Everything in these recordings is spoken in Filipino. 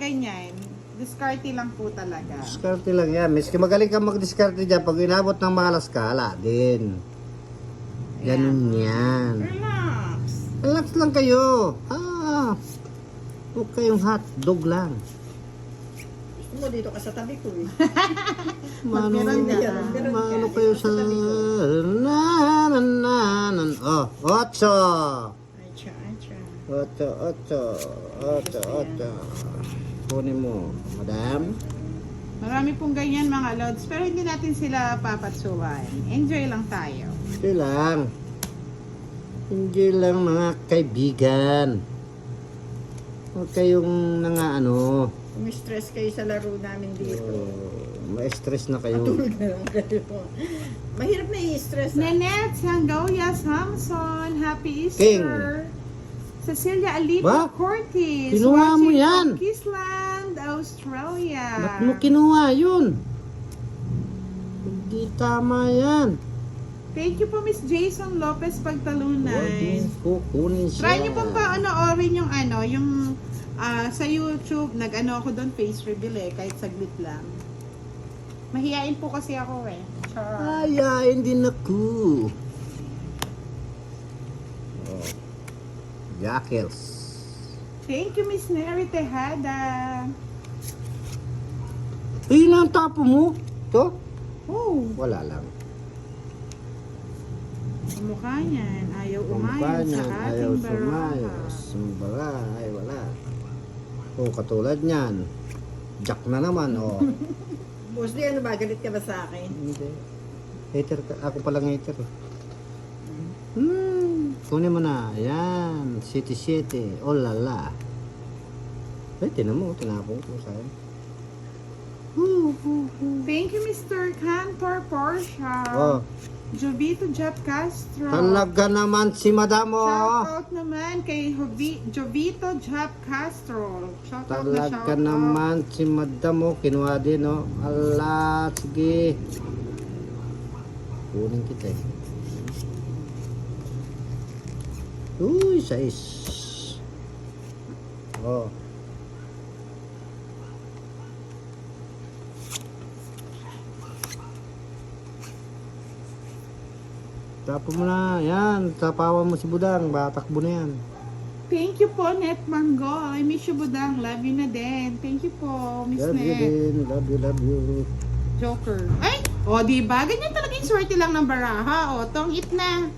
ganyan. Diskarte lang po talaga. Diskarte lang yan. Miski magaling ka mag-diskarte dyan, pag inabot ng malas ka, ala din. Ganun yan. Relax. Relax lang kayo. Huwag kayong hotdog lang. Gusto mo dito ka sa tabi ko eh. Mano, Meron mano ka. kayo sa... Oh, 8. Acha. 8. Kunin mo, madam. Marami pong ganyan mga lods, pero hindi natin sila papatsuhan. Enjoy lang tayo. Ito lang. Hindi lang mga kaibigan. Huwag kayong ano. Umi-stress kayo sa laro namin dito. Ma-stress na kayo. Tulog na lang kayo. Mahirap na i-stress. Nanette Sangoya Samson, Happy King. Easter. Cecilia Alipo Ba? Cortez, Kinuha mo watching yan. from Queensland, Australia. Ba't mo kinuha yun? Hindi tama yan. Thank you po Miss Jason Lopez Pagtalunan. Huwag kukunin siya. Try niyo pong panoorin yung yung sa YouTube, nag-ano ako doon, face reveal kahit saglit lang. Mahihain po kasi ako Char. Ayain din ako. Oh. Jackals. Thank you Miss Neri Tejada. Ilang tapo mo? Ito? Oh, Wala lang. mukha niyan. Ayaw Kumpa umayon sa niyan, ayaw ating baraha. sumayos. Sumbara, ay wala. Oh, katulad niyan. Jack na naman, oh. Boss, di ano ba? Galit ka ba sa akin? Hindi. Hater ka. Ako palang hater. Kunin mo na. Ayan. City. Oh, lala. Ay, tinan mo. Tinapong ko sa'yo. Thank you Mr. Cantor Porsche. Oh, Jovito Jap Castro. talaga naman si madam, oh. Shoutout naman kay Jovito Jap Castro. Shoutout na Talaga shoutout. naman si madam, oh. Kinuha din, oh. Ala, sige. Kunin kita, eh. Uy, 6. Oh. Tapo mo na, yan. Tapawan mo si Budang. Batakbo na yan. Thank you po, Net Mango. I miss you, Budang. Love you na din. Thank you po, Miss Love you Net. din. Love you. Joker. Ay! O, diba? Ganyan talaga yung swerte lang ng baraha. O, tong-it na.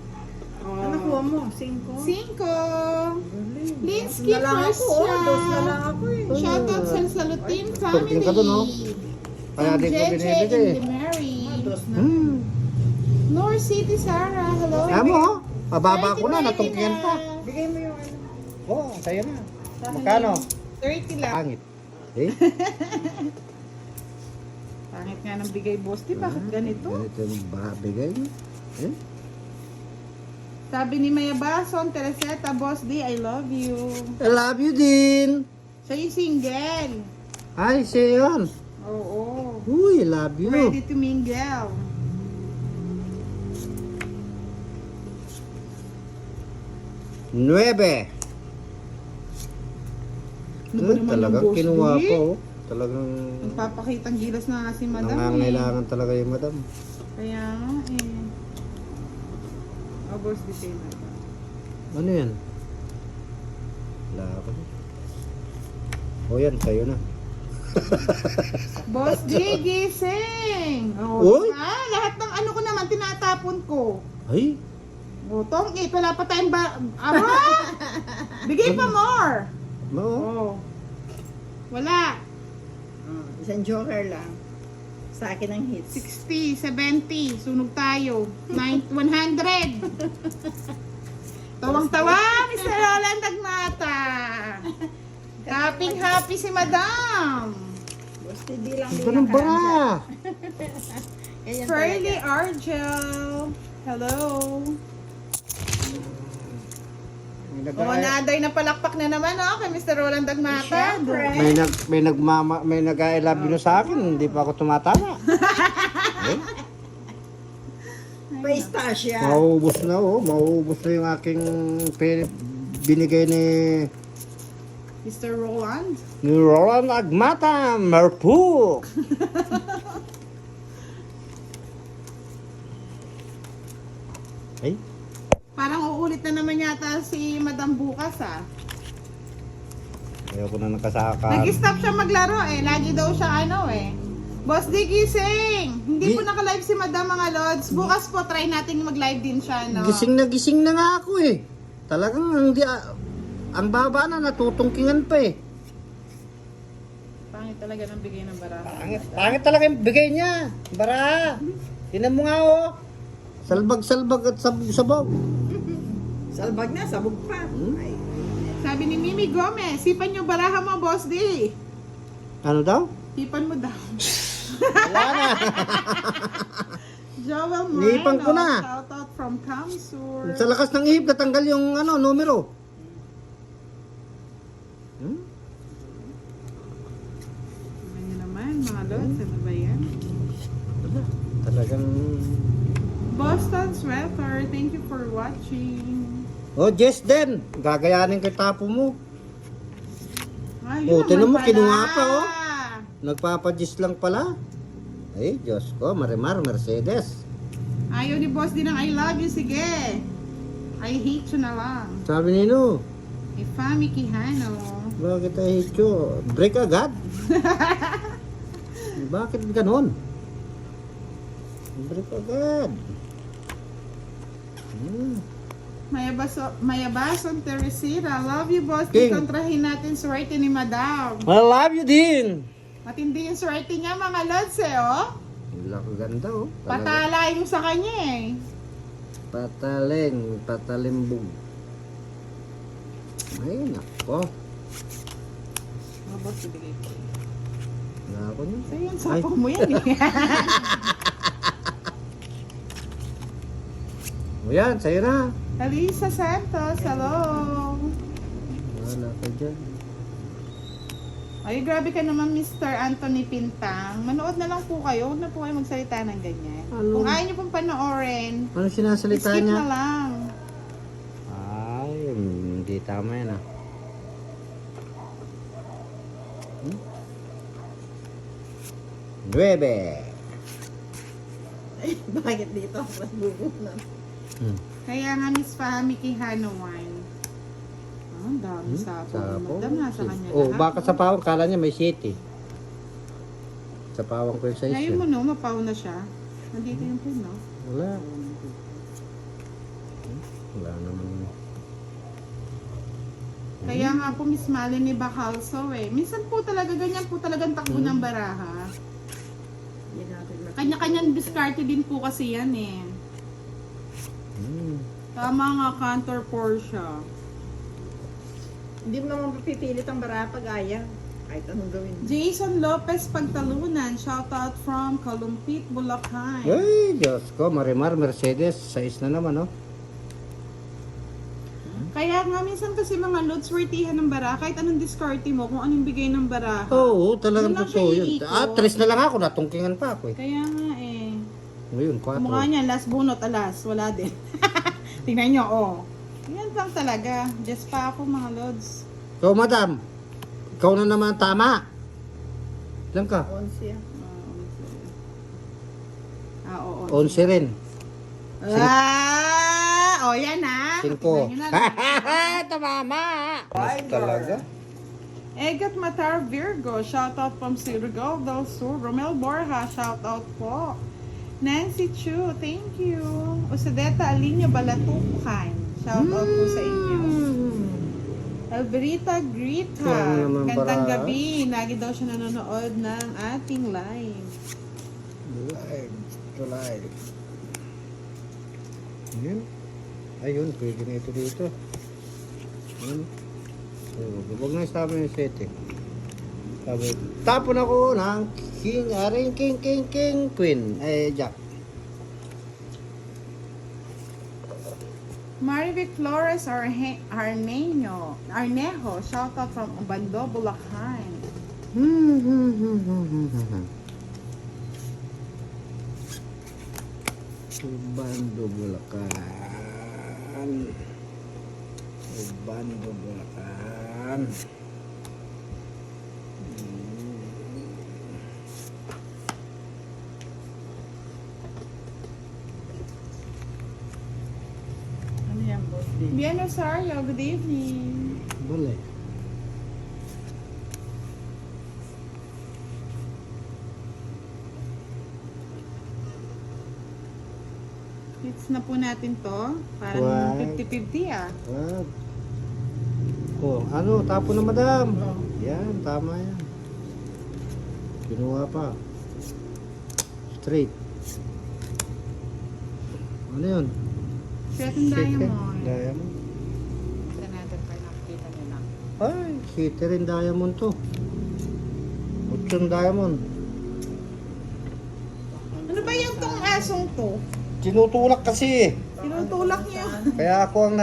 Ano nakuha mo? 5? 5. Linsky Na lang ako, Christian. dos na lang ako eh. Shoutout sa Salutin family. Tungkin ka dun, oh. Kaya And di ko JJ binibigay. and the Mary. Dos na. Nor City Sarah. Hello. Alam mo, oh. Pababa ko na. Natungkian pa. Bigay mo yung ano. Oo, sa'yo na. Magkano? 30 lang. Pangit. Eh? Pangit nga ng bigay boss. Di bakit ganito? Ganito yung bigay mo. Eh? Sabi ni Maya Bason, Tereseta, Boss D, I love you. I love you din. Siya yung single. Ay, siya yun. Oo. Uy, love you. Ready to mingle. Nuebe. Ano ba naman Talagang yung Boss kinuha D? ko. Oh. Talagang Nagpapakitang gilas na nga si Madam. nangangailangan talaga yung madam. Kaya nga Oh, Boss D sa'yo na. Ano yan? Wala ako. O yan, sa'yo na. Boss D, gising! Uy! Diba? Lahat ng ano ko naman, tinatapon ko. Ay, Butong, wala pa tayong Aba! Bigay pa more! no. Oh. Wala. Isang joker lang. Sa akin ang hits. 60, 70, sunog tayo. 100. Tawang-tawa, Mr. Roland Agmata. Happy si Madam. Boss, hindi lang Ito ng bara. Ganyan Pearly talaga. Argel. Hello. May Oh, naday na palakpak na naman kay Mr. Roland Agmata. Siyempre. may nag-I love you na sa akin, hindi pa ako tumatama. Eh? Pa-istasya. Mauubos na, oh. Mauubos na yung aking binigay ni Mr. Roland. Ni Roland Agmata, Merpuk. Ay, Parang uulit na naman yata si Madam bukas ah. ayaw ko na nakasaka. Nag-stop siya maglaro eh. Lagi daw siya ano eh. Boss D, gising! Hindi po naka-live si Madam mga Lods. Bukas po, try natin mag-live din siya, no? Gising na nga ako eh. Talagang ang baba na, natutungkingan pa eh. Pangit talaga ng bigay ng baraha. Pangit talaga yung bigay niya. Bara. Tinan mo nga oh. Salbag-salbag at sabog-sabog. Salbag na, sabog pa. Ay, Sabi ni Mimi Gomez, sipan yung baraha mo, Boss D. Ano daw? Sipan mo daw. Wala na. Joel Moreno, Niipan ko na. shout out from Kamsur. Sa lakas ng ihip, natanggal yung numero. Hmm? Ano naman, mga Lods, ano ba yan? Wala. Talagang... Boston Sweater, thank you for watching. Oh, Jess din. Gagayanin kay tapo mo. Ay, Oh, yun tinan naman mo, kinuha pala. pa, oh. Nagpapadjis lang pala. Ay, Diyos ko, Marimar, Mercedes. Ayaw ni Boss din ng I love you, sige. I hate you na lang. Sabi nino, Ifami Quijano. bakit ay hate you? Break agad? Bakit ganon? Break agad. Mayabason Teresita. Love you, Boss. King. Kontrahin natin swerte ni Madam. I love you din. Matindi yung swerte niya, mga Lods, eh, oh. Laki ganda, oh. Talaga. Patalay mo sa kanya, eh. Patalimbog. Ay, nako. Mga Boss, ibigay ko. Wala ako niya. So, yun, sapo mo yan, eh. O yan, sa'yo na. Alisa Santos, hello. Wala ka dyan. Ay, grabe ka naman, Mr. Anthony Pintang. Manood na lang po kayo. Huwag na po kayo magsalita ng ganyan. Ano? Kung ayaw niyo pong panoorin, Ano sinasalita skip niya? na lang. Ay, hindi tama yan ah. Nuebe. ay, bakit dito? Mas bubo na. Kaya nga, Miss Fahmi Quijano wine. Oh, ang dami sapo. Madam, nasa kanya Oh, lahat. baka sa pawang, kala niya may 7. Sa pawang ko yung size Ngayon mo, yun. no, mapaw na siya. Nandito yung pin, no? Wala. Wala naman. Kaya nga po, Miss Malini Bacalso, eh. Minsan po talaga, ganyan po talagang takbo ng baraha. Hindi natin makita. Kanya-kanyang diskarte din po kasi yan, eh. Tama nga, Cantor Portia. Hindi mo naman papipilit ang bara pag ayaw. Kahit anong gawin. Jason Lopez Pagtalunan, shoutout from Kalumpit, Bulacan. Ay, Diyos ko, Marimar, Mercedes, size na naman, oh. Kaya nga, minsan kasi mga loads wertihan ng bara, kahit anong diskarte mo, kung anong bigay ng baraha. Oo, talagang Doon lang totoo siya yun. iikot. 3 na lang ako, natungkingan pa ako eh. Kaya nga eh. Ngayon, 4. Mukha niya, last bunot, alas, wala din. Tingnan nyo, oh. Yan lang talaga. Just pa ako, mga loads. So, madam, ikaw na naman tama. Ilan ka? 11 ah. Oo. 11 rin. Oh, yan ah. 5. Tingnan nyo na. Tumama! Talaga? Egat Matar Virgo, shoutout from Surigao del Sur. Romel Borja, shoutout po. Nancy Chu, thank you. Usadeta Alinyo Balatukan, shoutout po sa inyo. Alberita Grita, Ano naman gandang para? gabi. Lagi daw siya nanonood ng ating live. Live. Yun. Ayun, pwede na ito dito. Yun. So, huwag na sabi yung set eh. Sabi, tapon ako ng king, queen. Jack. Marivic Flores Arnejo, shoutout from Ubando, Bulacan. Ubando, Bulacan. Ubando, Bulacan. Bien Rosario, good evening. Bale. Hits na po natin to. Parang Wow. 50-50 ah. Wag. Oh, ano, tapo na madam. Oh. Yan, tama yan. Kinuha pa. Straight. Ano yun? Shit and diamond. Diamond. Ito natin para nakikita nyo lang. Ay, city rin diamond to. Butchong diamond. Ano ba yung tong asong to? Tinutulak kasi. Tinutulak niyo. Kaya ako ang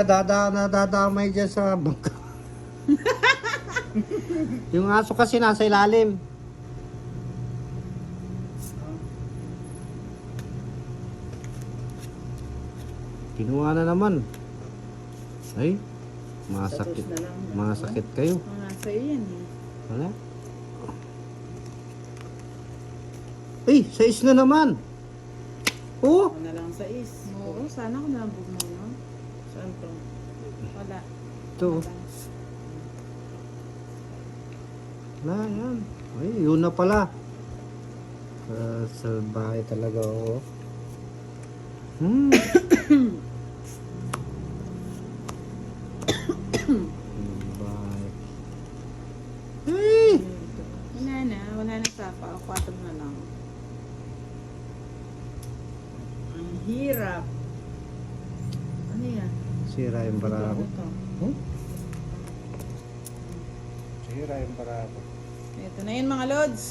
nadadamay dyan sa bangka. Yung aso kasi nasa ilalim. Kinuha na naman. Ay, masakit. Satos na lang. Masakit kayo. Mga sa'yo yan eh. Wala? Ay, 6 na naman. Oh, Ako na lang sa is. Oo, sana ko nalambog mo, no? Saan to? Wala. ito. Wala, yan. Ay, yun na pala. Sa bahay talaga, oh. Bahay. Ay! Wala na sapa. 4 na lang. Ang hirap. Ano yan? Sira yung barako. Ito. Hmm? Sira yung barako. Ito na yun mga lods.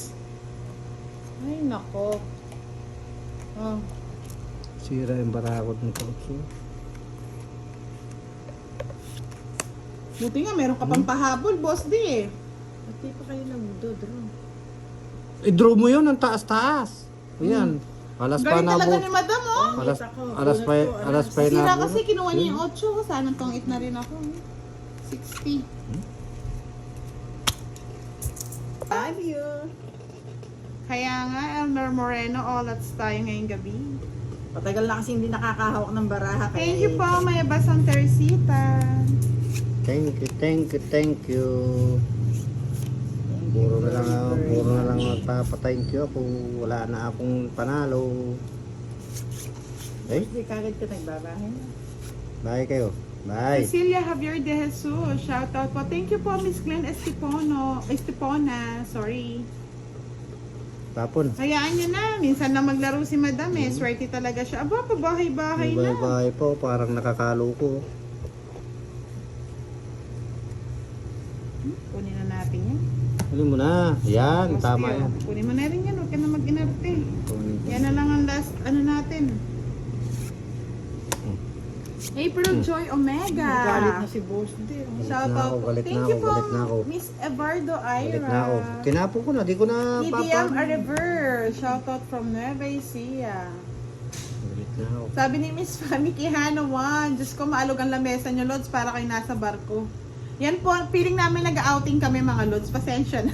Ay, nako. Oh, Sira yung barako ng kotse. buti nga meron ka pang pahabol, boss di eh. At di pa kayo nagdodro. I-draw mo yun ang taas-taas. Ayan. Alas pa Galing na talaga bu- ni madam, oh. Alas, Nakita ko. alas pa, Bunot ko, alas pa Sira na kasi kinuha niya yung 8. Sana tong 8 na rin ako. 60. Love you. Kaya nga, Elmer Moreno, all that's tayo ngayong gabi. Patagal na kasi hindi nakakahawak ng baraha. Kaya Thank you po, may basang Teresita. Thank you, thank you, thank you. Puro na lang magpapa-thank you ako. Wala na akong panalo. Eh, Hindi kagad ka nagbabahay. bye kayo. Bye. Cecilia Javier de Jesus, shout out po. Thank you po, Miss Glenn Estepona, sorry. Tapon. Hayaan nyo na, minsan na maglaro si madam eh. Swerte talaga siya. Aba, pabahay-bahay na. Bye-bye po. Parang nakakalo ko. Kunin na natin yan. Kunin mo na. Yan, Boss tama Teo, yan. Kunin mo na rin yan, huwag ka na mag-inarte. Kunin ko. Yan na lang ang last, ano natin. April Joy Omega. Galit na si boss. Hindi. Shout na out ako, po. galit Thank na you ako, po, galit na ako. Miss Evardo Ira. Balik na ako. Tinapo ko na. Di ko na EDM papa. River. Shout out from Nueva Ecija. Balik na ako. Sabi ni Miss Fami Quijano, Diyos ko, maalog ang lamesa nyo, Lods, para kayo nasa barko. Yan po, feeling namin nag-outing kami mga Lods. Pasensya na.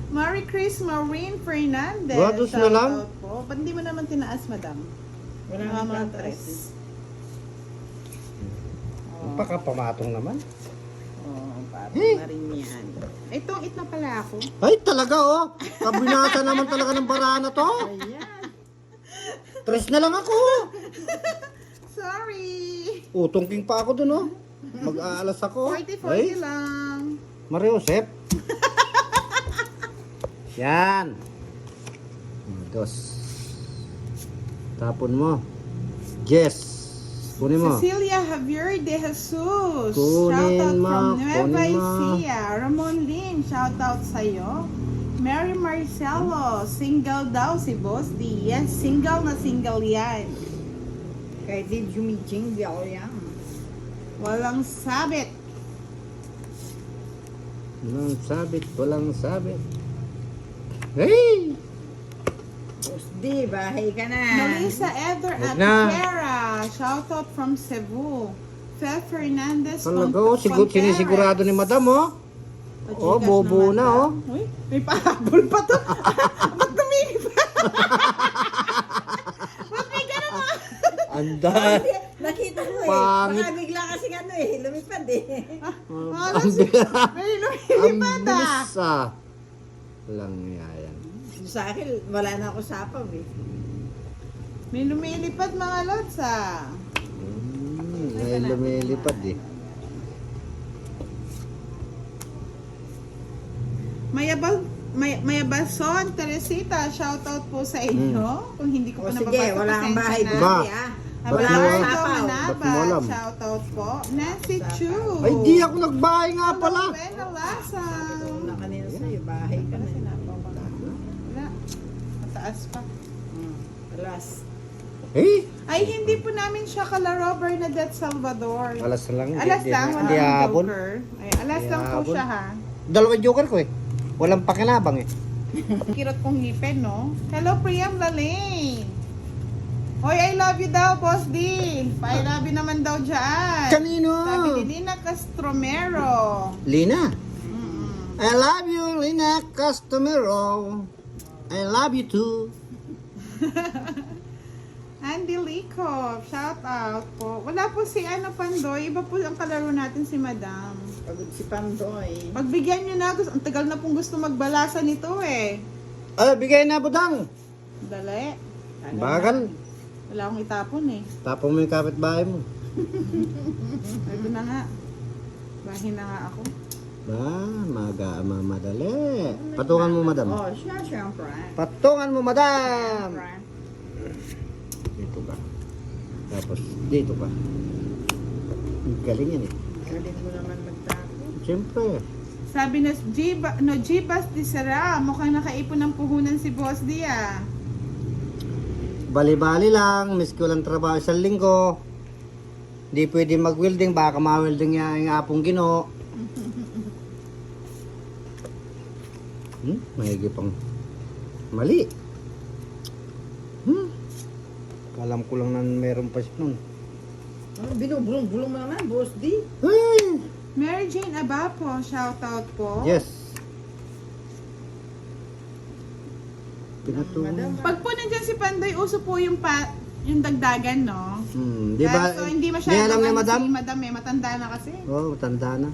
Marie Chris Maureen Fernandez. Grados na lang? Shout out po. Ba't hindi mo naman tinaas, madam? Wala Mga nang mga tatas. tres. Pakapamatong naman. Oh, parang Eh. na rin yan. Itong it na pala ako. Ay, talaga oh. Kabinata naman talaga ng barahan na to. Ayan. 3 na lang ako. Sorry. Utong pa ako dun oh. Mag-aalas ako. 40-40 lang. Mario Josep. Yan. Dos. Tapon mo. Yes. Kunin mo. Cecilia Javier de Jesus. Kunin Shout out mo, from Nueva kunin mo. Ecija. Ramon Lin, shout out sa'yo. Mary Marcelo, single daw si Boss D. Yes, single na single yan. Kahit di jumijingle yan. Walang sabit. Walang sabit. Hey! Boss D, bahay ka na. Melissa Eder Wag na. Atijera, shout out from Cebu. Fel Fernandez Talaga oh. Sinisigurado ni madam oh. Oh, bobo na oh. Uy, may pahabol pa to. Ba't tumingin pa? Ba't may ganun mga? Anday. Nakita mo eh. pangit. Baka bigla kasi ano eh, lumipad eh. Alas, may Ang lumilipad bilis Lang yan. Sa akin, wala na ako sapaw eh. May lumilipad mga lods May lumilipad eh. Mayabason, Teresita, shoutout po sa inyo. Kung hindi ko O pa sige, nababasa, wala kang pasensya bahay na. Ba? buti ah. Ba't Wala mo- kang Alardo sapaw. Ba't mo Manaba, alam? shoutout po. Nancy Chu. Ay, di ako nagbahay nga pala. Bella Lasa. Ito na kanina sa'yo, bahay ka na. Wala. Mataas pa. Alas. Eh, Ay, hindi po namin siya kalaro, Bernadette Salvador. alas lang. Alas lang, wala Hindi akong habon. joker. Ay, alas lang po Habon. siya ha. Dalawang joker ko eh. Walang pakinabang eh. Kirot kong ngipin, no? Hello, Priam Lalane. Hoy, I love you daw, Boss D. Pa-I love you naman daw dyan. Kanino? Sabi ni Lina Castromero. Lina. Mm-mm. I love you, Lina Castomero. I love you too. Andy Lico, shout out po. Wala po si Pandoy. Iba po ang kalaro natin si Madam. Pagod si Pandoy. Pagbigyan nyo na, ang tagal na pong gusto magbalasa nito eh. Bigay na budang. Dali. Bagal. Wala akong itapon eh. Tapong mo yung kapitbahay mo. Ito na nga. Bahin na nga ako. Madali. Patungan mo, madam. Oh, siya, syempre. Patungan mo, madam. Syempre. Dito ka. Tapos, dito ka. Ang galing yan eh. Galing mo naman magtapo. Siyempre. Sabi na Jibas di Sara, mukhang nakaipon ng puhunan si Boss D ah. Bali-bali lang. Miss ko lang trabaho isang linggo. Hindi pwede mag-welding. Baka ma-welding niya yung apong gino. Mahigi pang mali. Alam ko lang na meron pa siya nun. Oh, binubulong-bulong mo naman, Boss D. Ay! Mary Jane Abapo, shoutout po. Yes. Pinatuloy. Madam. Pag po nandyan si Pandoy, uso po yung dagdagan, no? Di ba? So, hindi Di masyadong alam ni ano madam? si Madam eh, matanda na kasi. Oo, tanda na.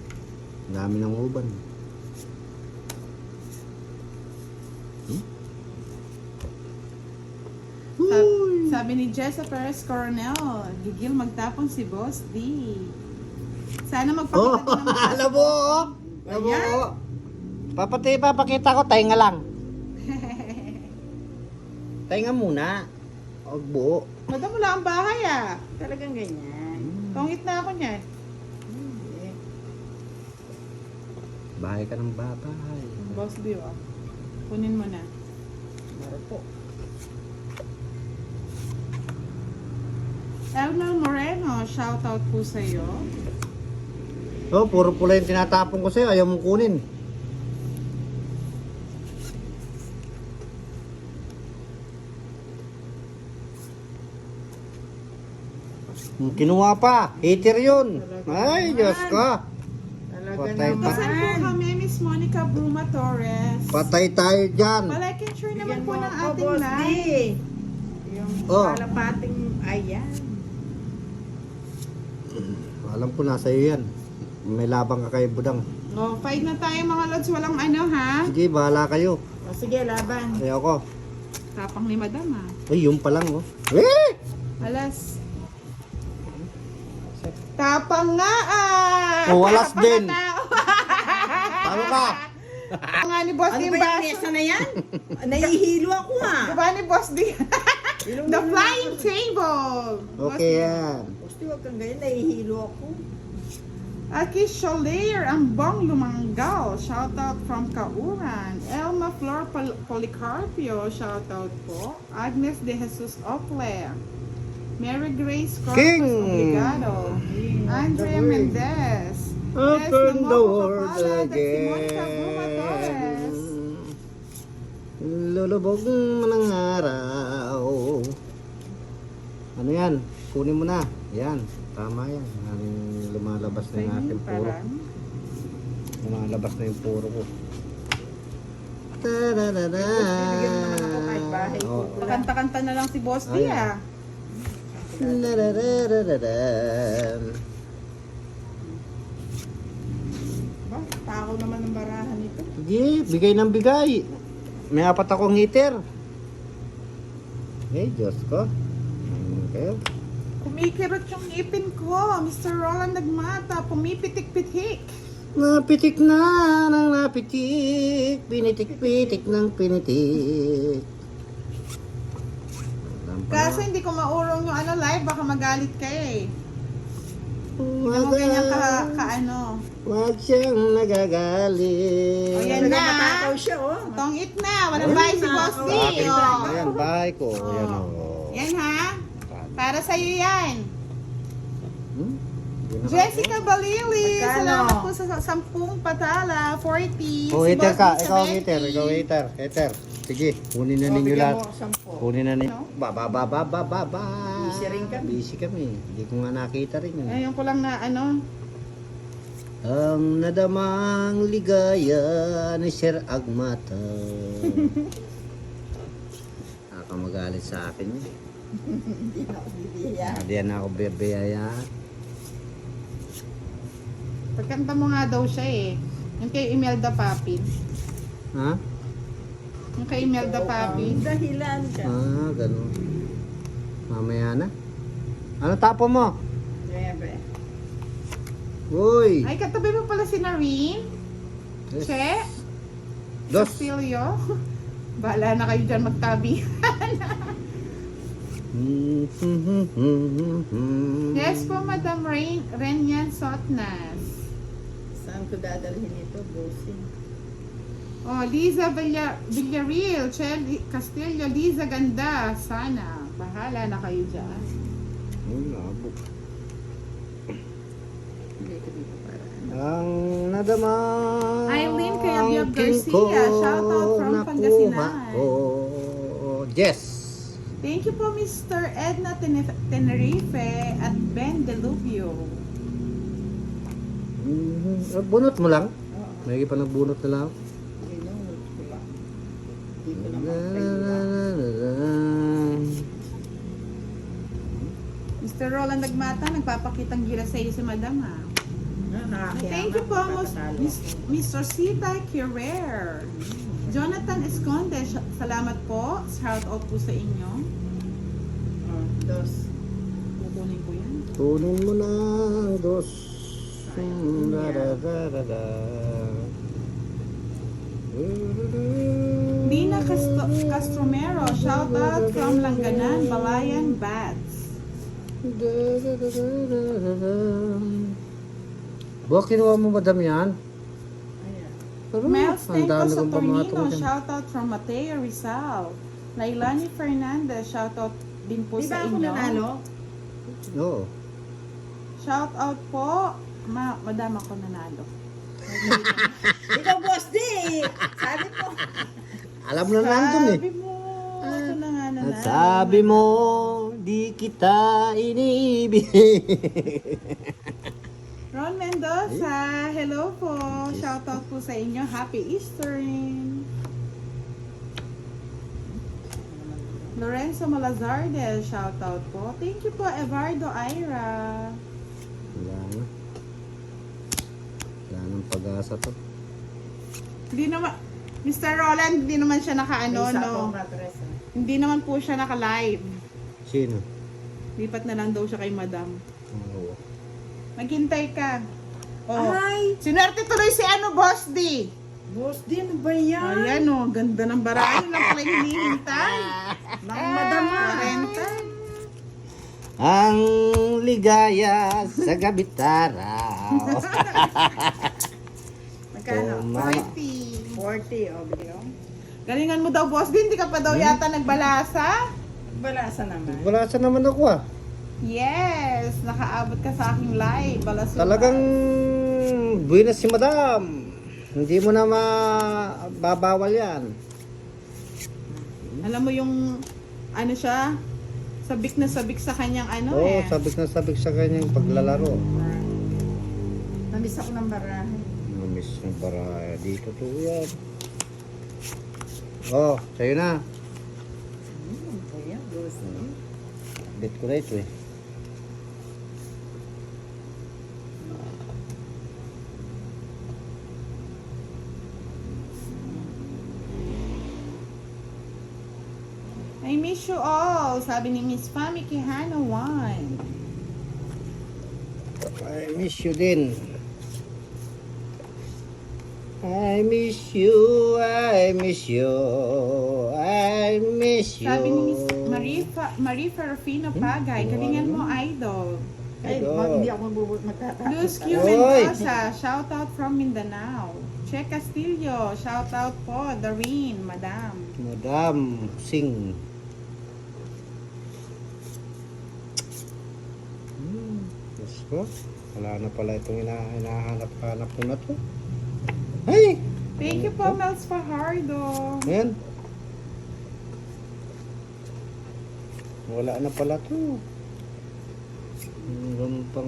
Ang dami ng uban. Sabi ni Jessa Perez Coronel, gigil magtapon si Boss D. Sana magpakita din ng Alam mo, alam mo. Papakita ko, tainga lang. Tainga muna. Huwag buo. Madam, wala ang bahay ah. Talagang ganyan. Tungit na ako niyan. Eh, Bahay ka ng babahay. Boss D, oh. Kunin mo na. Marupo. Elmer Moreno, shoutout po sa'yo. Oh, puro pula yung tinatapon ko sa'yo. Ayaw mong kunin. Kinuha pa. Hater yun. Ay, Diyos ko. Talaga Patay naman. pa. Saan po kami, Miss Monica Bruma Torres? Patay tayo dyan. Like and share naman Bigyan po mo ng ako, ating Boss D. live. Yung Oh. kalapating, ayan. Alam ko nasa iyo yan. May labang ka kay Budang. Oh, fight na tayo mga lods, walang ano ha. Sige, bahala kayo. O sige, laban. Ayoko. Tapang ni Madam ha. Ay, yung pa lang oh. Eh! Alas. Tapang nga ah! Oh, walas Tapang din. na tao. Talo ka. Ang nga ni Boss Ano D ba yung yung baso. mesa na yan? Nahihilo ako ah. Diba ni Boss D? The flying table. Okay yan. Gusto wag kang ganyan, nahihilo ako. Aki Sholair, ang bong lumanggaw. Shoutout from Kauran. Elma Flor Policarpio, shoutout po. Agnes De Jesus Ople. Mary Grace Corpus King. Obligado. Andrea Mendez. Open Des the Namoco world Kapalad at si again. Monica Bruma Torres. Lulubog ng araw. Ano yan? Kunin mo na. Yan. Tama yan. Lumalabas na yung ating puro. Lumalabas na yung puro ko. Bigyan mo naman ako kahit bahay ko. Oh. Kanta-kanta na lang si Boss D Ayan. ah. Larararararam. Ba, takaw naman ng barahan ito. Sige, bigay ng bigay. May 4 akong heater. Eh, Diyos ko. Okay. Kumikirot yung ipin ko. Mr. Roland Nagmata, pumipitik-pitik. Napitik na ng napitik. Pinitik-pitik ng pinitik. Alam pa Kaso na. hindi ko maurong yung live, baka magalit ka eh. Hindi mo ganyan ka. Huwag siyang nagagalit. O, yan na. Nagmatakaw siya, oh. Tongit na, walang bahay si Boss D. Akin, Oh. ayan, bahay ko. Ayan, oh. Yan ha, para sa'yo yan. Hmm? Yun na Jessica Balili, Magkano? salamat po sa 10 patala, 40. Oh, Si hater Boss ka. D, Ikaw 70. hater. Ikaw hater. Hater. Sige, kunin na Oh, ninyo bigyan lahat. mo 10. Kunin na ninyo. No? Ba. Busy rin kami. Busy kami. Hindi ko nga nakita rin yun. Ayun ko lang na Ang nadamang ligaya ni Sir Agmata. Nakamagalit sa akin yun. Hindi na ako bibiyaya. Hindi na ako bebeyaya. pagkanta mo nga daw siya eh. Yung kay Imelda Papi. Ha? Yung kay Imelda Papi. Dahilan ka. Ah, ganun. Mamaya na. Ano tapo mo? Siyempre. Uy! Ay, katabi mo pala si Nareen. Yes. Che. Dos. Cecilio. Bahala na kayo dyan magtabi. Yes po, Madam Renyan Sotnas. Saan ko dadalhin ito, bossing? Oh, Liza Villarreal, Chel Castillo, Liza Ganda. Sana. Bahala na kayo dyan. Hindi ko dito para. Ang nadama Eileen ang Cayabyab king Garcia, ko, shoutout from nakuha Pangasinan. ko. Yes. Thank you po, Mr. Edna Tenerife at Ben Deluvio. Bunot mo lang. Oo. May pa nagbunot na lang. Ginunod ko lang. Hindi ko naman kayo. Mr. Roland Nagmata, nagpapakitang gira sa iyo si Madam ha. Thank you po, Mr. Sita Kirer. Jonathan Esconde, salamat po. Shout out po sa inyo. Dos. Kukunin ko yan. Tunin mo na dos. Da. Nina Castromero, shout out from Langanan, Balayan, Bats. Buwak kinuha mo madam yan? Ayan. Pero, Mel ang Stenko dami sa kong pamato Tornino, dyan. shout out from Mateo Rizal. Lailani Fernandez, shout out din po Di sa ba ako inyo. nanalo? Oo. Shout out po. Madam ako nanalo. Ikaw, boss, di! Sabi ko. Alam na nandun eh. Sabi mo, ako na nga nanalo. At sabi mo, di kita inibig. Ron Mendoza, hello po. Shout out po sa inyo. Happy Easter. Lorenzo Malazarde, shout out po. Thank you po, Evardo Ira. Wala na. Wala nang pag-asa to. Hindi naman, Mr. Roland, hindi naman siya naka-ano, May isa no? akong matres, ah. Hindi naman po siya naka-live. Sino? Lipat na lang daw siya kay Madam. Oo. Maghintay ka. Oh. Ay! Sinerte tuloy si Boss D. Boss, di ano ba yan? Ayan oh, ganda ng barahan lang pala yung hinihintay. Nang madama. 40. Ang ligaya sa gabit araw. Magkano? Tama. 40. 40, oh, bigyan. Galingan mo daw, Boss D. Hindi ka pa daw yata nagbalasa. Balasa naman. Wala sa naman ako ah. Yes, nakaabot ka sa aking live. Balasura. Talagang buwinas si madam. Hindi mo na mababawal yan. Alam mo yung, ano siya, sabik na sabik sa kanyang ano Oo, eh. sabik na sabik sa kanyang paglalaro. Namiss ako ng barahan. Namiss ng para dito to yan. Oh, sa'yo na. Kaya, boss. Bet ko na ito eh. I miss you all, sabi ni Miss Fami Quijano 1. I miss you din. I miss you, I miss you, I miss you. Sabi ni Miss Marie Ferrofino Pagay, galingan mo, idol. Ay, Idol. hindi ako magtatapos. Luz Q Oy! Mendoza, shout out from Mindanao. Che Castillo, shout out po. Doreen, Madam. Madam Sing. Diyos ko. Wala na pala itong hinahanap-hanap ko na to. Ay! Thank you po, Mels Fajardo. Ayan. Wala na pala to. Hanggang pang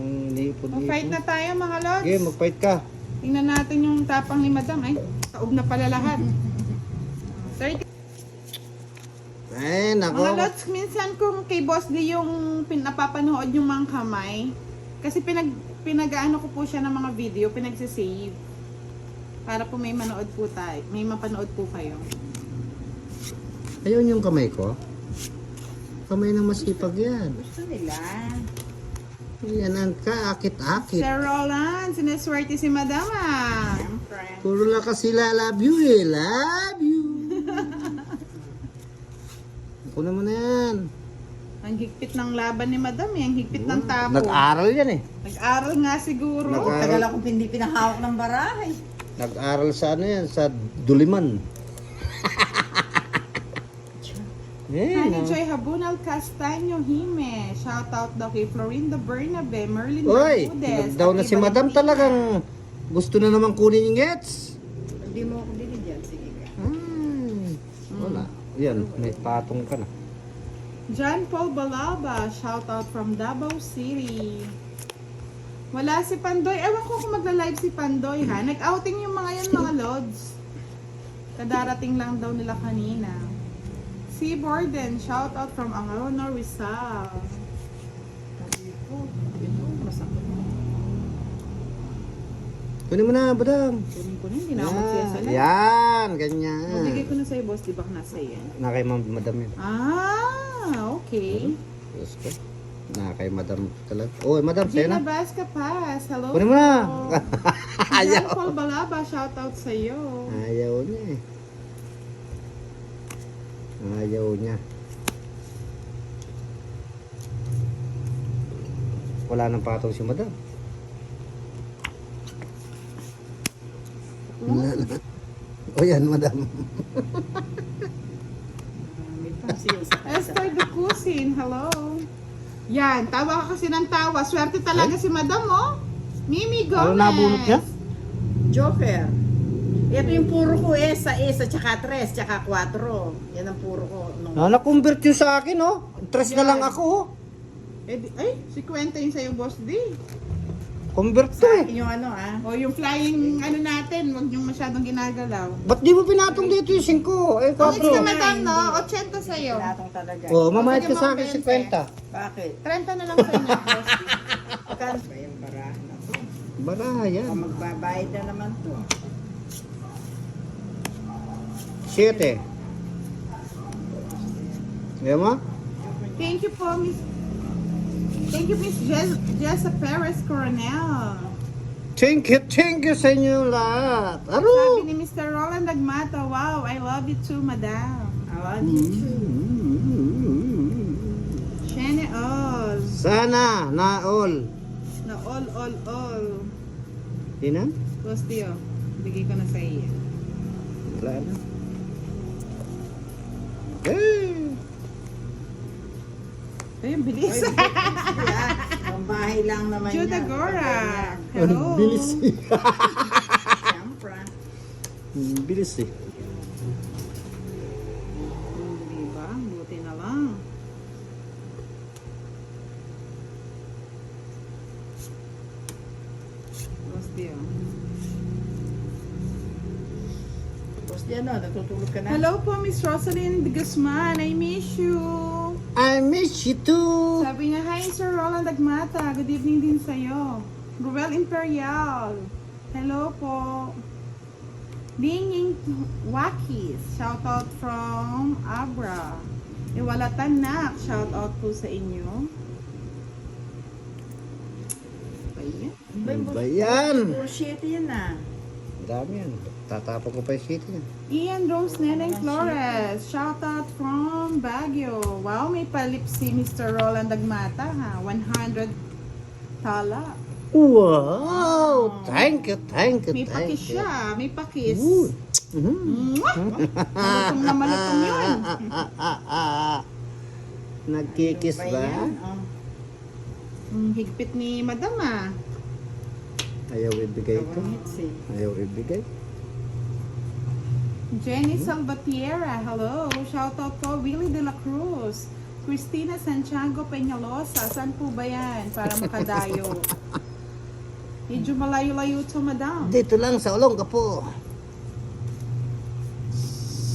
Mag-fight na tayo, mga lods. Okay, mag-fight ka. Tingnan natin yung tapang ni Madam. Ay, taob na pala lahat. 30. Ay, nako. Mga lods, minsan kung kay Boss D yung napapanood yung mga kamay, kasi pinag-ano ko po siya ng mga video, pinagsisave. Para po may manood po tayo, may mapanood po kayo. Ayun yung kamay ko. Kamay ng masipag yan. Gusto nila. Yan ang kaakit-akit. Sir Roland, sineswerte si Madam ah. Siyempre. Puro lang kasi love you eh. Love you. Ako naman na yan. Ang higpit ng laban ni Madam eh, ang higpit ng tapo. Nag-aral yan eh. Nag-aral nga siguro. Nag-aral. Tagal akong hindi pinahawak ng barahay. Nag-aral sa ano yan, sa Duliman. Honey Joy Habunal Castaño Hime. Shout out daw kay Florinda Bernabe, Merlin Uy, Bermudez. daw na at si Ivan Madam Pina. talagang gusto na naman kunin yung gets. Hindi mo ako binigyan. Sige ka. Wala. Yan, may patong ka na. John Paul Balaba, shout out from Davao City. Wala si Pandoy. Ewan ko kung magla-live si Pandoy ha. Nag-outing yung mga yan, mga lods. Kadarating lang daw nila kanina. Si Borden, shout out from Angarono, Rizal. Sabi ko, ito, masakit mo. Kunin mo na, Badam. Kunin ko na, hindi na ako magsiya sa live. Yan, ganyan. Magbigay ko na sa'yo, boss. Di ba nasa yan? Na kay Madam yun. Ah, okay. Diyos ko. Na kay Madam talaga. Oh, Madam, sa'yo Gina na. Vasca Paz, hello Kunin mo na. John Ayaw. Paul Balaba, shout out sa'yo. Ayaw niya eh. Ayaw niya. Wala nang patong si Madam. O yan, Madam. May pangsiyo sa kasa. Esther Ducusin, hello. Yan, tawa ka kasi ng tawa. Swerte talaga si Madam, oh. Mimi Gomez. Ano nabunot niya? Joker. Ito yung puro ko sa tsaka 3, tsaka 4. Yan ang puro ko. Na-convert yun sa akin, oh. 3 na lang ako, oh. Ay, si Kwenta yung sa'yo, boss D. Convert to Sa eh. akin yung ano O, yung flying, ano natin, wag yung masyadong ginagalaw. Ba't di mo pinatong dito yung 5? Eh, Ang 4. ka, Madam, no? 80 sa'yo. Pinatong talaga. Oh, mamayad ka Sige, sa akin mga 50. Bakit? 30 na lang sa inyo, boss D. Pagkano ba yung barahan na to? Baraha yan. Magbabayad na naman to. 7. Ayan mo? Thank you po, Miss. Thank you, Miss Jessa Perez Coronel. Thank you sa inyo lahat. Sabi Ano? ni Mr. Roland Nagmata, wow, I love you too, Madam. I love you too. Shene Oz. Sana na all. Na all. Di na? Boss Tio, bigay ko na sa iyo. Wala na. Hey! Ayun, bilis. Ang bahay lang naman Judah yan. Gora. Ang Hello. bilis eh. Siyempre. Ang bilis eh. Diba? Buti na lang. Boss Tio. Tapos di ano, natutulog ka na? Hello po, Miss Rosalyn de Guzman. I miss you. I miss you too. Sabi niya, hi Sir Roland Dagmata. Good evening din sa'yo. Ruel Imperial. Hello po. Dinging Wakis. Shout out from Abra. Iwalatan nak. Shout out po sa inyo. Ayan. Ano ba yan? Puro shit yan ah. Ang dami yan. Tatapon ko pa yung city niya. Ian Rose Neneng Flores. Shout out from Baguio. Wow, may palip si Mr. Roland Dagmata ha. 100 tala. Wow! Thank you, thank you, May thank pakis you. siya. May pakis. Ooh. Mhm. Mwah! Malutong na malutong yun. Nagkikis Ano ba? yan? Oh. Higpit ni Madam ah. Ayaw ibigay ito. Kawangits eh. Ayaw ibigay. Jenny Salvatierra, hello. Shout out po Willie De La Cruz. Christina Santiago Peñalosa, saan po ba yan? Para makadayo. Medyo malayo-layo to, Madam. Dito lang sa Olongga po.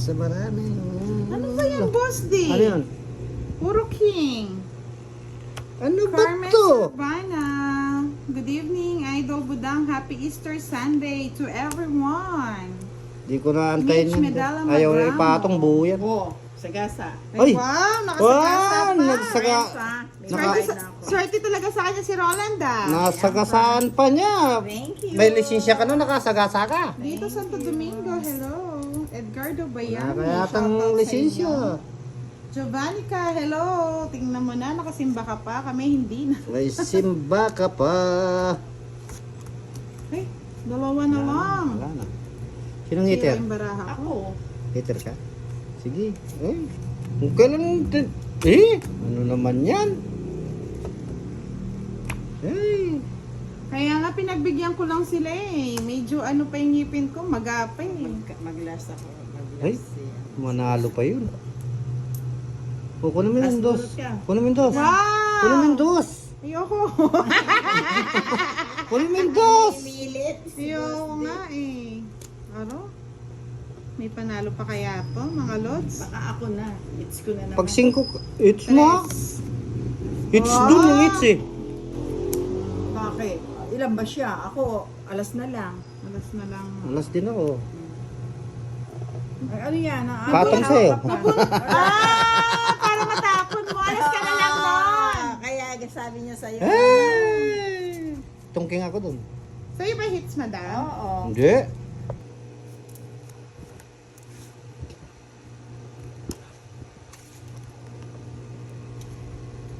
Sa maraming... Ano ba yan, Boss D? Ano yun? Puro King. Ano ba Carmen to? Urbana. Good evening, Idol Budang. Happy Easter Sunday to everyone. Di ko na antayin Mitch yun. Medalla Ayaw na Magramo. ipatong buo yan. Oh, sagasa. Ay! Wow, nakasagasa Wow! pa. Nagsaga... Friends, ah. May Naka- bahay Swerte, na ako. swerte talaga sa kanya si Roland ah. Nasagasaan pa niya. Thank you. May lisensya ka na, nakasagasa ka. Dito Santo Domingo, hello. Edgardo Bayani. Wala kaya tang shoutout sa lisensya. inyo. Giovannica, hello. Tingnan mo na, nakasimba ka pa. Kami hindi na. May simba ka pa. Ay, dalawa na lang. Wala na. Sinong Sira hitter? yung baraha ko. Ako. Hitter ka? Sige. Eh, kung kailan... Eh, ano naman yan? Eh, Kaya nga pinagbigyan ko lang sila eh. Medyo ano pa yung ngipin ko, magapay eh. Maglas ako. Ay. Maglas eh. manalo pa yun. O, kunin mo yung dos. Asurot ka. Kunin mo yung dos. Wow! Kunin mo yung dos. Ayoko. Kunin mo yung dos. Milit. Ayoko nga eh. Ano? May panalo pa kaya to, mga lods? Baka ako na. It's ko na naman. Pag 5, it's mo. It's Wow. dun yung it's eh. Bakit? Ilan ba siya? Ako, alas na lang. Alas na lang. Alas din ako. Ay, ano yan? Ah, Patong ano, sa'yo. Para matapon mo. Alas ka na lang nun. Kaya sabi niya sa'yo. Hey! Tungking ako dun. Sa'yo ba hits, madam? Oo. Hindi.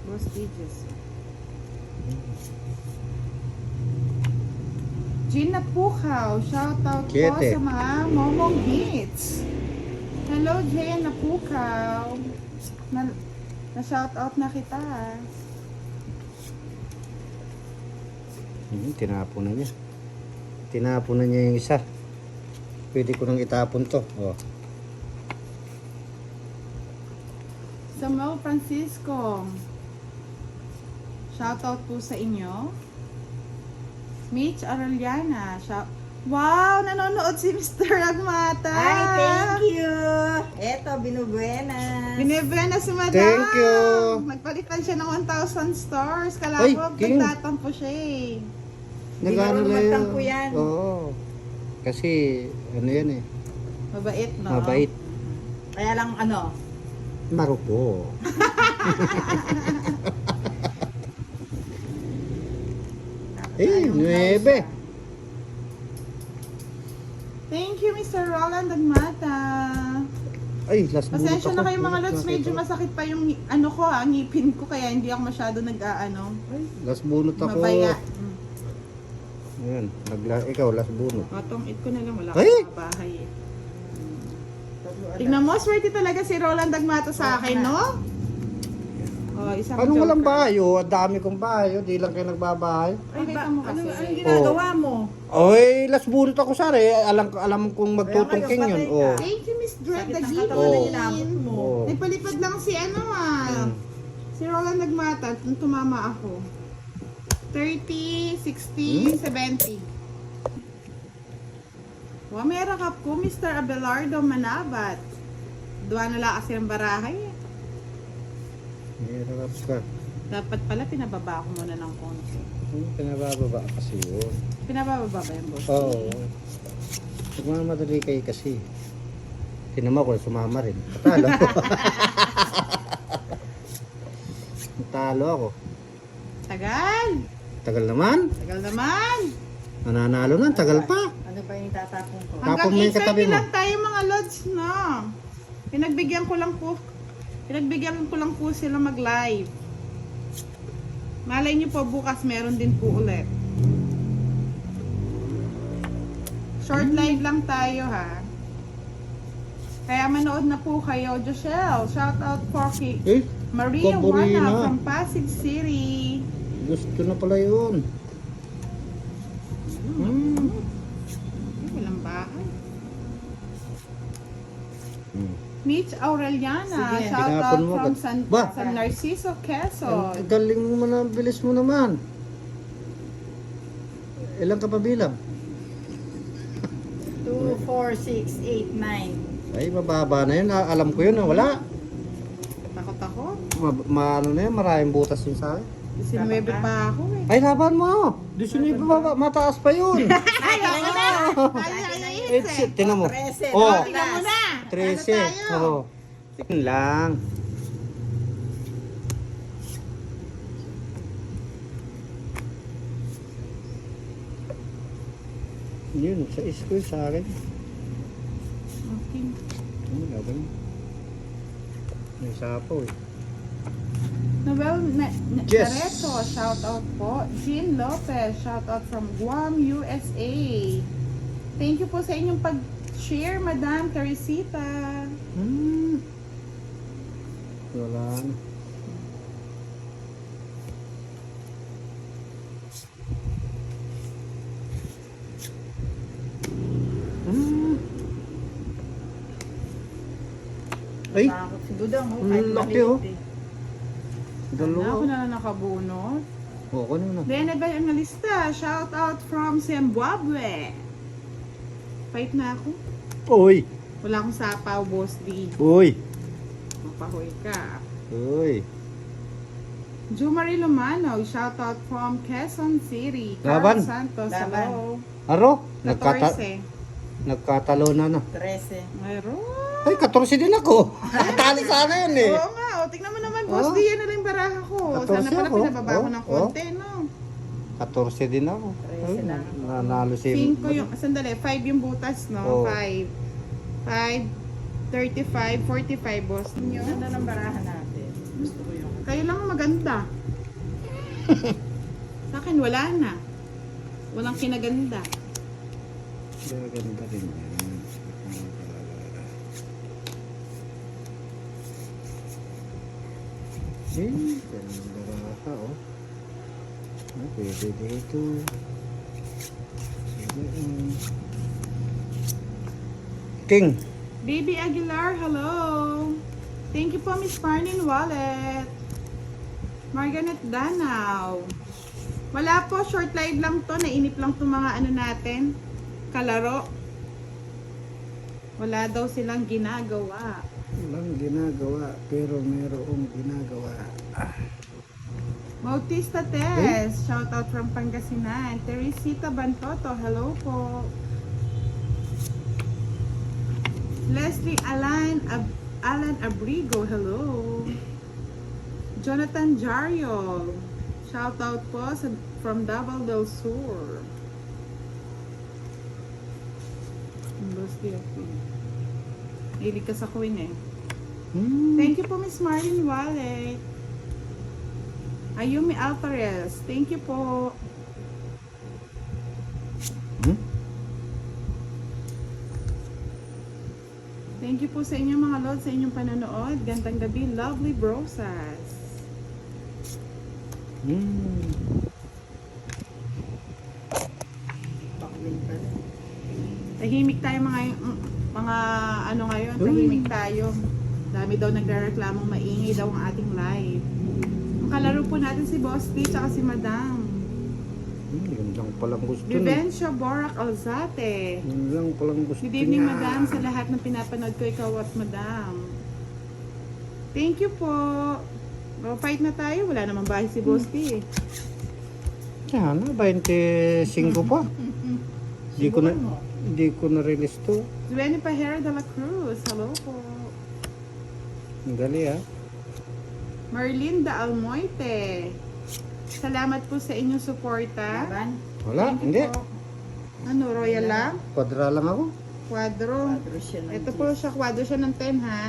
Boss Aegis. Gina Pukaw, shoutout po Siete. sa mga momong hits. Hello, Gina Pukaw. Na-shoutout na kita. Tinapon na niya. Tinapon na niya yung isa. Pwede ko nang itapon to. Oh. Samuel Francisco. Shoutout po sa inyo. Mitch Arellana. Wow! Nanonood si Mr. Agmata. Ay, thank you. Eto, binubuena. Binibena si Madam. Thank you. Nagpalitan siya ng 1,000 stars. Kala Ay, ko, King. nagtatampo siya eh. Nag-ano Hindi lang naman magtampo yan. Oo. Kasi, ano yan eh. Mabait, no? Mabait. Kaya lang ano, Marupo. Eh, 9. Thank you, Mr. Roland Agmata. Ay, last bullet Pasensya na ako. kayo mga lods, Nakita medyo ko. masakit pa yung ano ko ngipin ko kaya hindi ako masyado nag-aano. Ay, last bunot ako. Mabaya. Ayan, ikaw, last bunot. Otong it ko na lang, wala Ay! akong bahay eh. Tingnan mo, swerte talaga si Roland Agmata sa akin, no? Oh, isang Anong walang joker. bayo? Ang dami kong bayo. Di lang kayo nagbabahay. Ay, kita mo kasi. ano ginagawa mo? Oy, last bunot ako sari. Alam kong magtutungking Kaya yun. ngayon, Oh. patay Thank you, Miss Dread Sakit ng Dagibin. katawan na Oh. inabot mo. Oh. Nagpalipad lang si ano si Roland Nagmata, nung tumama ako. 30, 60, 70. Wow, may rakap ko, Mr. Abelardo Manabat. Dua na lang kasi ng barahay. Hirap ka. Dapat pala pinababa ko muna ng konti. Pinabababa kasi yun. Pinababa ba yung boss? Oo. Nagmamadali kayo kasi. Tinama ko, sumama rin. Patalo. Natalo ako. Tagal. Tagal naman. Tagal naman. Nananalo na, tagal pa. Ano ba yung tatapon ko? Tapon Hanggang mo yung katabi 8:30 mo. lang tayo mga lods na. Pinagbigyan ko lang po sila mag-live. Malay niyo po bukas meron din po ulit. Short live lang tayo ha. Kaya manood na po kayo, Joshelle. Shout out for Eh, Maria Paborina. Juana from Pasig City. gusto na pala yun. Walang bahay. Hmm. Mitch Aureliana. Sige. Shout out Tinapon mo from agad. Ba? San Narciso, Quezon. Ang galing mo na, bilis mo naman. Ilang ka pa bilang? 2, 4, 6, 8, 9. Ay, mababa na yun. Alam ko yun. Wala. Takot ako. Ano na yun, maraming butas yun sa akin. Sinuwebe pa ako eh. Ay, laban mo. 19 pa, mataas pa yun. Ay, ako na! Ay, Tinan mo. 13. Oh, tingnan mo na! 13. Oo. Yun lang. Yun, sa school sa akin. Okay. Laban. May sapo eh. Noel Yes. Nareto, shout out po. Jean Lopez, shout out from Guam, USA. Thank you po sa inyong pag-share, Madam Teresita. Wala na. Ay, Takot si Dudong, oh, kahit laki, maliit oh. eh. Ako dalawa. na lang nakabunot. Oo, ko na. Then, ba yung lista? Shout out from Zimbabwe. Fight na ako. Uy! Wala akong sapaw, Boss D. Uy! Mapahoy ka. Uy! Jumari Lumano, shout out from Quezon City. Laban. Carl Santos, Laban. hello. Aro? 14. Nagkatalo na na. 13. Mayroon. Ay, 14 din ako. Tali sana yun eh. Oo nga, o, tingnan mo naman, Boss Oh. D, yan na lang yung baraha ko. 14 Sana pala ako. pinababa ko Oh, ng konti, no? 14 din ako. 13 lang. Nanalo si... 5 yung, sandali, 5 yung butas, no? Oh. 5. 5, 35, 45, Boss. Nyo? Ganda ng barahan natin. Gusto ko yung... Kayo lang ang maganda. Sa akin, wala na. Walang kinaganda. Ganda rin yan. Eh, ganda ka, oh. Ah, pwede dito. King. Baby Aguilar, hello. Thank you po, Miss Marlene Wallet. Margaret Danaw. Wala po, short live lang to. Nainip lang to mga ano natin. Kalaro. Wala daw silang ginagawa. Walang ginagawa, pero merong ginagawa. Bautista Tess, shout out from Pangasinan. Teresita Bantoto, hello po. Leslie Alan Abrigo, hello. Jonathan Jariol, shout out po from Davao del Sur. Hilig ka sa Queen eh. Thank you po, Miss Marlene Wallet. Ayumi Alvarez, thank you po. Thank you po sa inyong mga lord, sa inyong panonood. Gandang gabi, lovely brosas. Pakuling pa rin. Tahimik tayo mga ano ngayon, tahimik tayo. Dami daw nagrereklamong maingay daw ang ating live. Ang kalaro po natin si Boss D tsaka si Madam. Yun lang palang gusto niya. Vivencio Borac Alzate. Yun lang palang gusto Good evening, niya. Madam, sa lahat ng pinapanood ko, ikaw at Madam. Thank you po. Fight na tayo. Wala naman bahay si Boss D eh. Yan, 25 pa. Hindi ko na-release to. Zueni Pajera de la Cruz. Hello po. Ang gali, ha. Merlinda Almoite. Salamat po sa inyong suporta. Laban. Wala, Thank you hindi. po. Ano, royal lang? Kwadra lang ako. Quadro. Quadro siya ng Ito po siya, quadro siya ng 10 ha.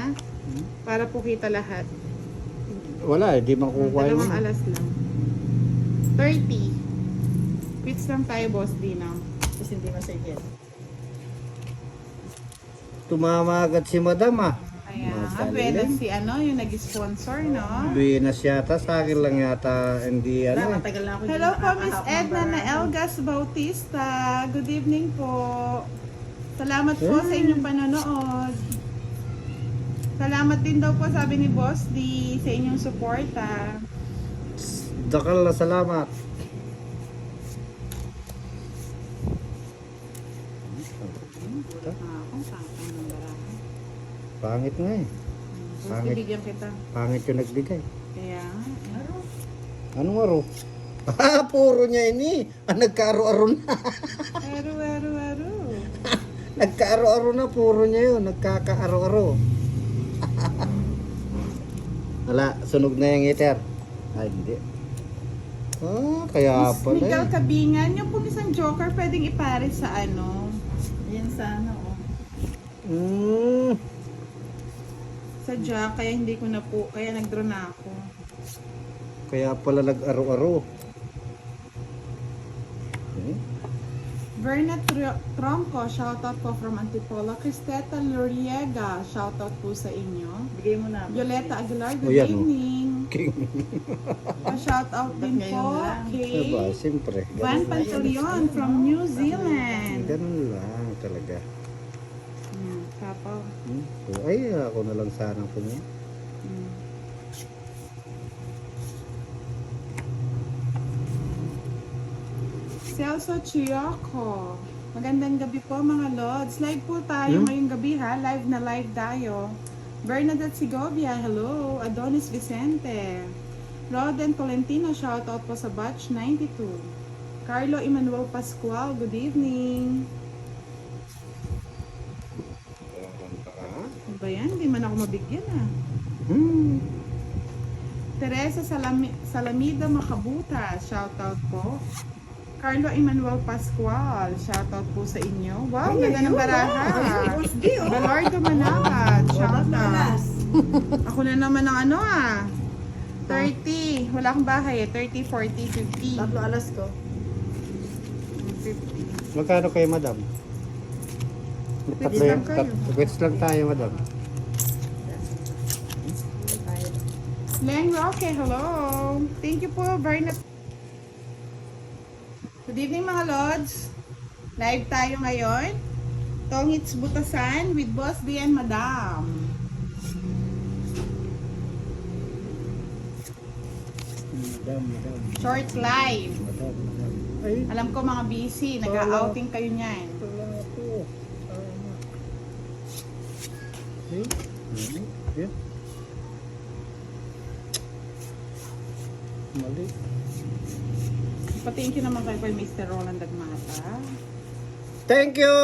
Para po kita lahat. Wala, di makukuha yun. Dalawang alas lang. 30. Quits lang tayo, boss Dino. Tapos hindi masagyan. Tumama agad si madam ah. Kaya nga, Magaling. pwede si ano, yung nag-sponsor, no? Binas yata, sa akin lang yata, hindi Wala, ano eh. matagal na ako Hello hindi po, Miss nakakahawak ng Edna na baraha. Elgas Bautista. Good evening po. Salamat po sa inyong panonood. Salamat din daw po, sabi ni Boss D, sa inyong suporta. Dakal na salamat. Akong sakang ng baraha. Pangit nga eh. Boss, Pangit. bibigyan kita. Pangit yung nagbigay. Kaya nga. Anong aro? Ah, puro niya ini. Ah, nagkaaro-aro na. Aro. Nagkaaro-aro na, puro niya yun. Nagkakaaro-aro. Wala, sunog na yung heater. Ay, hindi. Ah, kaya Miss pala Miguel eh. Kabingan, yung pong isang joker pwedeng ipares sa ano, Yan sa ano, oh. sa jack, kaya hindi ko na po, kaya nag-draw na ako. Kaya pala nag-aro-aro. Hmm? Verna Tronco, shoutout po from Antipolo. Cristeta Loriega, shoutout po sa inyo. Bigay mo na. Violeta Aguilar, good O, yan, oh. evening. King. Shoutout din Ba't ngayon po lang? kay Diba, siyempre. Van Pantaleon from New Zealand. Ganun lang talaga. Tapos, So, ay, ako na lang sana pumunta. Celso Chioco. Magandang gabi po mga Lods. Live po tayo ngayong gabi ha. Live na live tayo. Bernadette Segovia, hello. Adonis Vicente. Roden Tolentino, shoutout po sa batch 92. Carlo Emmanuel Pascual, good evening. Ano ba yan? Hindi man ako mabigyan ah. Teresa Salamida Makabuta, shoutout po. Carlo Emmanuel Pascual, shoutout po sa inyo. Wow, ganda ng baraha. Galardo Manawat, shoutout. Ako na naman ng ano ah. 30. Wala akong bahay eh. 30, 40, 50. Tatlo alas ko. 50. Magkano kayo, madam? Quits lang kayo. Quits lang tayo, madam. Leng Roque, hello. Thank you po, Bernat. Good evening mga Lods. Live tayo ngayon. Tongits Butasan with Boss D and Madam. Madam. Short live. Madam. Ay, Alam ko mga busy. Nag-outing kayo niyan. wala ako. Yan. Mali. Patingin naman kayo kay Mr. Roland Agmata. Thank you,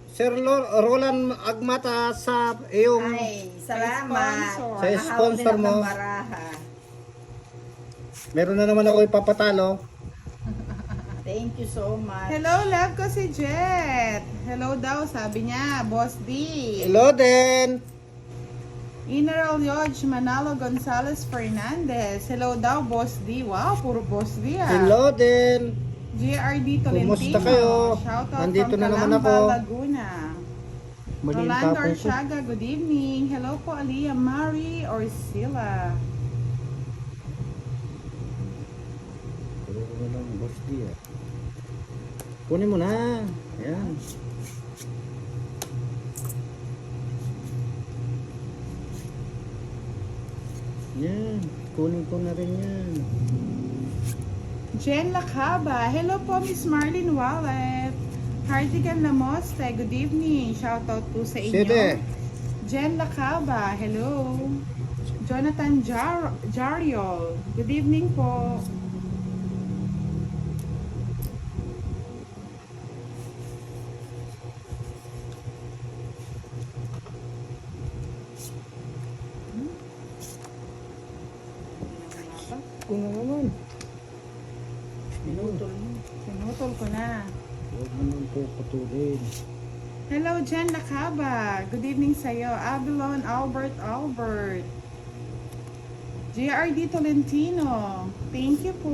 Sir Roland Agmata sa iyong Ay, salamat. Sponsor. Sa sponsor mo. Nakahawak din ako ng baraha. Meron na naman ako ipapatalo. Thank you so much. Hello, love ko si Jet. Hello daw, sabi niya, Boss D. Hello din. General Yodge Manalo Gonzalez Fernandez. Hello daw, Boss D. Wow, puro Boss D ah. Hello din. GRD Tolentino. Kumusta kayo? Shoutout Nandito from na naman Calamba, ako. Laguna. Mali yung Rolando tapon ko. Arsiaga, good evening. Hello po, Aliyah Marie Orcila. Puro ko na lang, boss D ah. Kunin mo na. Ayan. Yan. Kunin ko na rin yan. Jen Lacaba. Hello po, Miss Marlene Wallet. Hardigan Lamoste, good evening. Shoutout po sa inyo. Sede. Jen Lacaba, hello. Jonathan Jariol, good evening po. ko na naman. Pinutol mo. Pinutol ko na. Huwag mo nang puputulin. Hello, Jen Lacaba. Good evening sa'yo. Avalon, Albert. JRD Tolentino. Thank you po.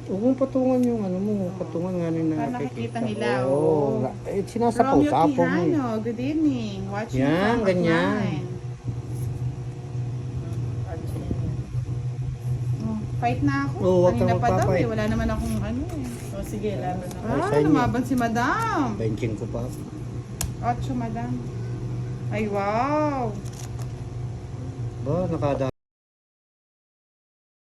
Huwag mong patungan yung ano mo. Patungan nga nila Para nakikita nila, Oo. oo. Eh, sinasapaw. Romeo Tapo mo eh. Quijano. Good evening. Watching Yan, from ganyan. offline. Oh, fight na ako. Oo, huwag Kanina kang pa daw magpafight. eh. Wala naman akong ano eh. O sige, laban na. Ay, Ah, sa inyo. lumaban si Madam. Benching ko pa. 8, Madam. Ay, wow. Ba, nakada.